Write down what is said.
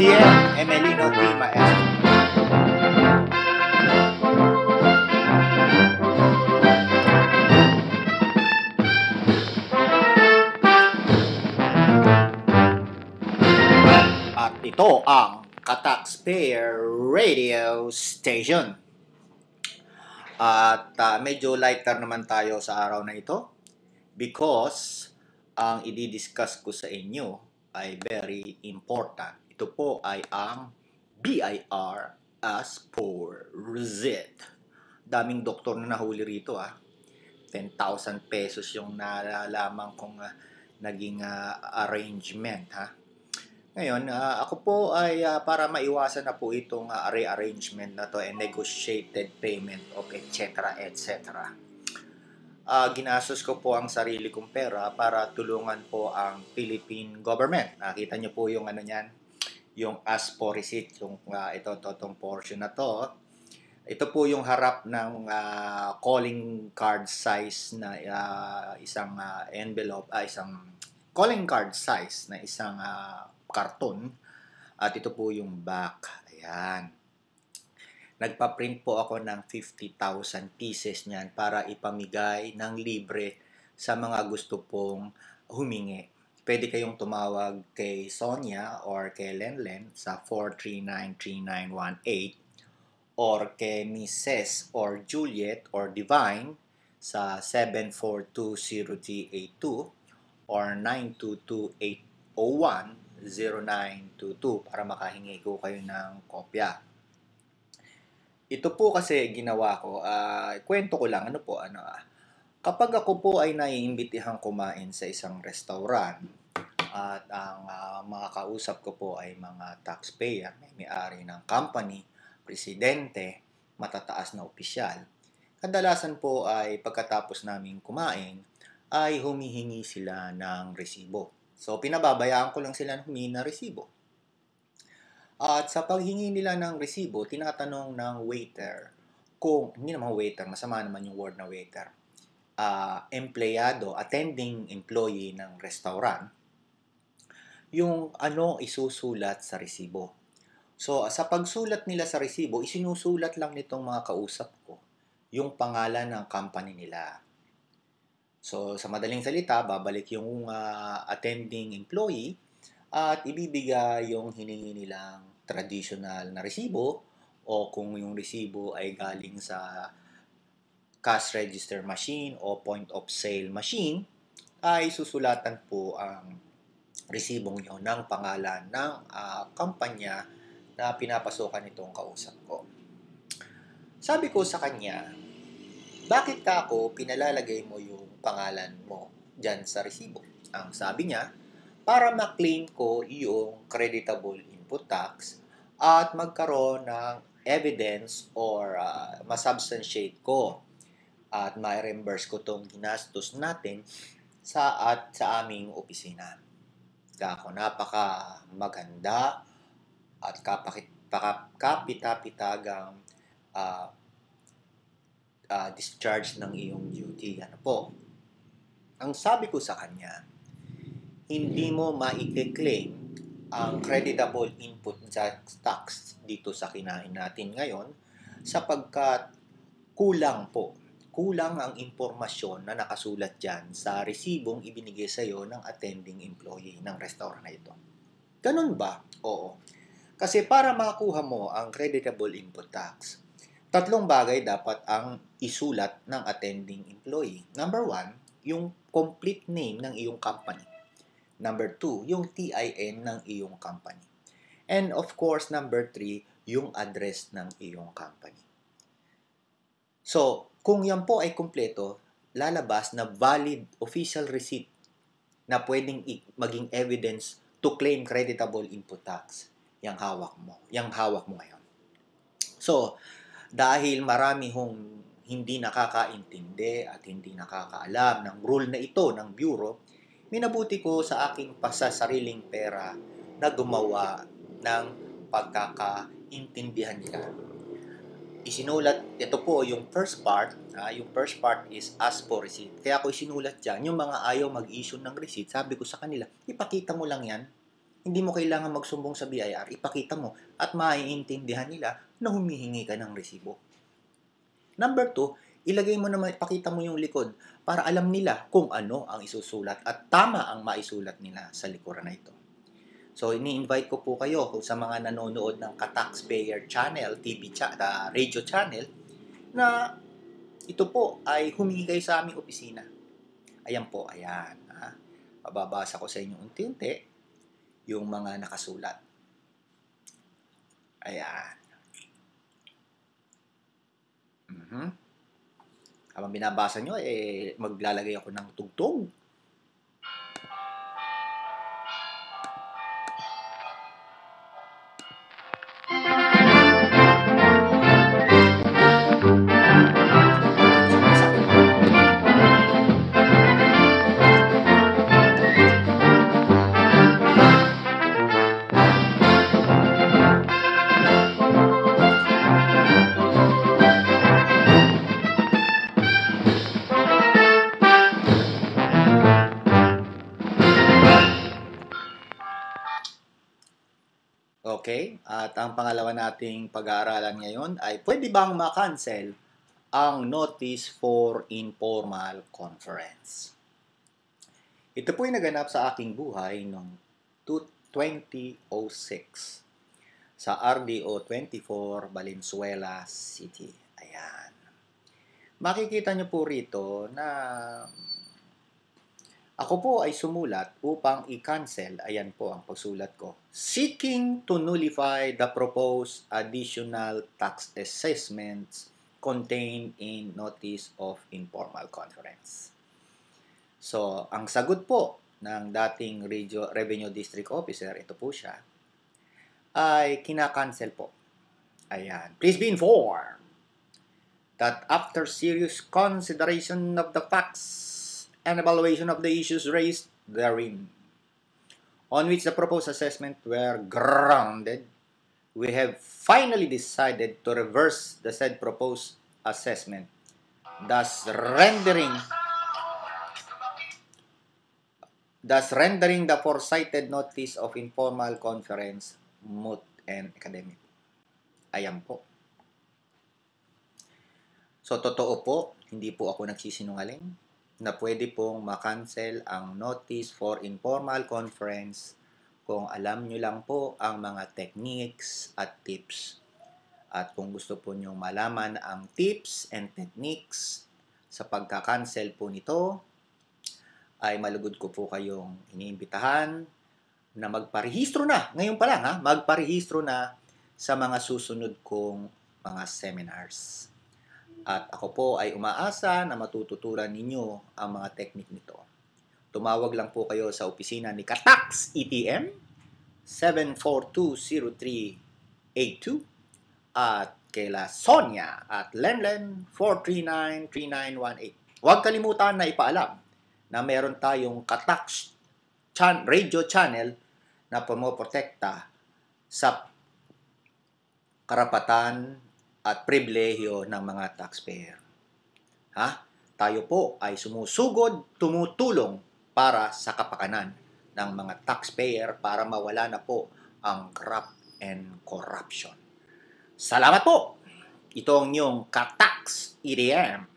TM Emelino T. Maestro. At ito ang Ka-Taxpayer Radio Station. At medyo lighter naman tayo sa araw na ito because ang i-discuss ko sa inyo ay very important. Ito po ay ang BIR as for Rizet. Daming doktor na nahuli rito 10,000 pesos yung nalalaman kong naging arrangement Ngayon, ako po ay para maiwasan na po itong rearrangement na to and negotiated payment of etc. etc. Ginastos ko po ang sarili kong pera para tulungan po ang Philippine government. Nakita niyo po yung yung as for receipt, yung itong portion na to. Ito po yung harap ng calling card size na isang envelope, isang calling card size na isang karton. At ito po yung back. Ayan. Nagpa-print po ako ng 50,000 pieces niyan para ipamigay ng libre sa mga gusto pong humingi. Pwede kayong tumawag kay Sonia or kay Lenlen sa 4393918 or kay Mrs. or Juliet or Divine sa 7420382 or 922-801-0922 para makahingi ko kayo ng kopya. Ito po kasi ginawa ko, kwento ko lang, kapag ako po ay naiimbitihang kumain sa isang restaurant at ang mga kausap ko po ay mga taxpayer, may-ari ng company, presidente, matataas na opisyal, kadalasan po ay pagkatapos naming kumain ay humihingi sila ng resibo. So pinababayaan ko lang sila humingi ng resibo. At sa paghingi nila ng resibo, tinatanong ng waiter, hindi naman waiter, masama naman yung word na waiter, empleyado, attending employee ng restaurant, yung isusulat sa resibo. So, sa pagsulat nila sa resibo, isinusulat lang nitong mga kausap ko yung pangalan ng company nila. So, sa madaling salita, babalik yung attending employee at ibibigay yung hiningi nilang traditional na resibo o kung yung resibo ay galing sa cash register machine o point of sale machine, ay susulatan po ang resibong yun ng pangalan ng kumpanya na pinapasokan itong kausap ko. Sabi ko sa kanya, bakit ka ako pinalalagay mo yung pangalan mo dyan sa resibo? Ang sabi niya, para ma-claim ko yung creditable input tax at magkaroon ng evidence or masubstantiate ko at ma-reimburse ko tong ginastos natin sa aming opisina. Ako napaka maganda at kapita-pitagang discharge ng iyong duty. Ang sabi ko sa kanya, hindi mo ma-claim ang creditable input tax dito sa kinain natin ngayon sapagkat kulang ang impormasyon na nakasulat dyan sa resibong ibinigay sa iyo ng attending employee ng restaurant na ito. Ganun ba? Oo. Kasi para makakuha mo ang creditable input tax, 3 bagay dapat ang isulat ng attending employee. Number 1, yung complete name ng iyong company. Number 2, yung TIN ng iyong company. And of course, number 3, yung address ng iyong company. So, kung yan po ay kumpleto, lalabas na valid official receipt na pwedeng maging evidence to claim creditable input tax. Yang hawak mo ngayon. So, dahil marami hindi nakakaintindi at hindi nakakaalam ng rule na ito ng Bureau, minabuti ko sa aking pasasariling pera na gumawa ng pagkakaintindihan nila. Isinulat, ito po yung first part, yung first part is ask for receipt. Kaya ako isinulat dyan, yung mga ayaw mag-issue ng receipt, sabi ko sa kanila, ipakita mo lang yan Hindi mo kailangan magsumbong sa BIR, ipakita mo at maiintindihan nila na humihingi ka ng resibo. Number 2, ilagay mo naman, ipakita mo yung likod para alam nila kung ano ang isusulat at tama ang maisulat nila sa likuran na ito. So, ini-invite ko po kayo kung sa mga nanonood ng Ka-Taxpayer Channel, radio channel, na ito po ay humingi kayo sa aming opisina. Ayan po, ayan. Mababasa ko sa inyo unti-unti yung mga nakasulat. Ayan. Habang binabasa nyo, maglalagay ako ng tugtog. Okay? At ang pangalawa nating pag-aaralan ngayon ay pwede bang ma-cancel ang notice for informal conference? Ito po ay naganap sa aking buhay noong 2006 sa RDO 24 Valenzuela City. Ayan. Makikita nyo po rito na ako po ay sumulat upang i-cancel, ayan po ang pagsulat ko, seeking to nullify the proposed additional tax assessments contained in Notice of Informal Conference. So, ang sagot po ng dating Revenue District Officer, ito po siya, ay kinakancel po. Ayan. Please be informed that after serious consideration of the facts and evaluation of the issues raised therein, on which the proposed assessment were grounded, we have finally decided to reverse the said proposed assessment, thus rendering the forecited notice of informal conference moot and academic. Ayan po. So, totoo po, hindi po ako nagsisinungaling na pwede pong ma-cancel ang notice for informal conference kung alam nyo lang po ang mga techniques at tips. At kung gusto po nyo malaman ang tips and techniques sa pagka-cancel po nito, ay malugod ko po kayong iniimbitahan na magparehistro na. Ngayon pa lang, magparehistro na sa mga susunod kong mga seminars. At ako po ay umaasa na matututuran ninyo ang mga technique nito. Tumawag lang po kayo sa opisina ni Ka-Tax ETM 7420382 at kaila Sonia at Lemlem 4393918. Huwag kalimutan na ipaalam na meron tayong Ka-Tax radio channel na pumoprotekta sa karapatan at pribilehyo ng mga taxpayer. Tayo po ay sumusugod, tumutulong para sa kapakanan ng mga taxpayer para mawala na po ang graft and corruption. Salamat po! Ito ang inyong Ka-Tax ETM.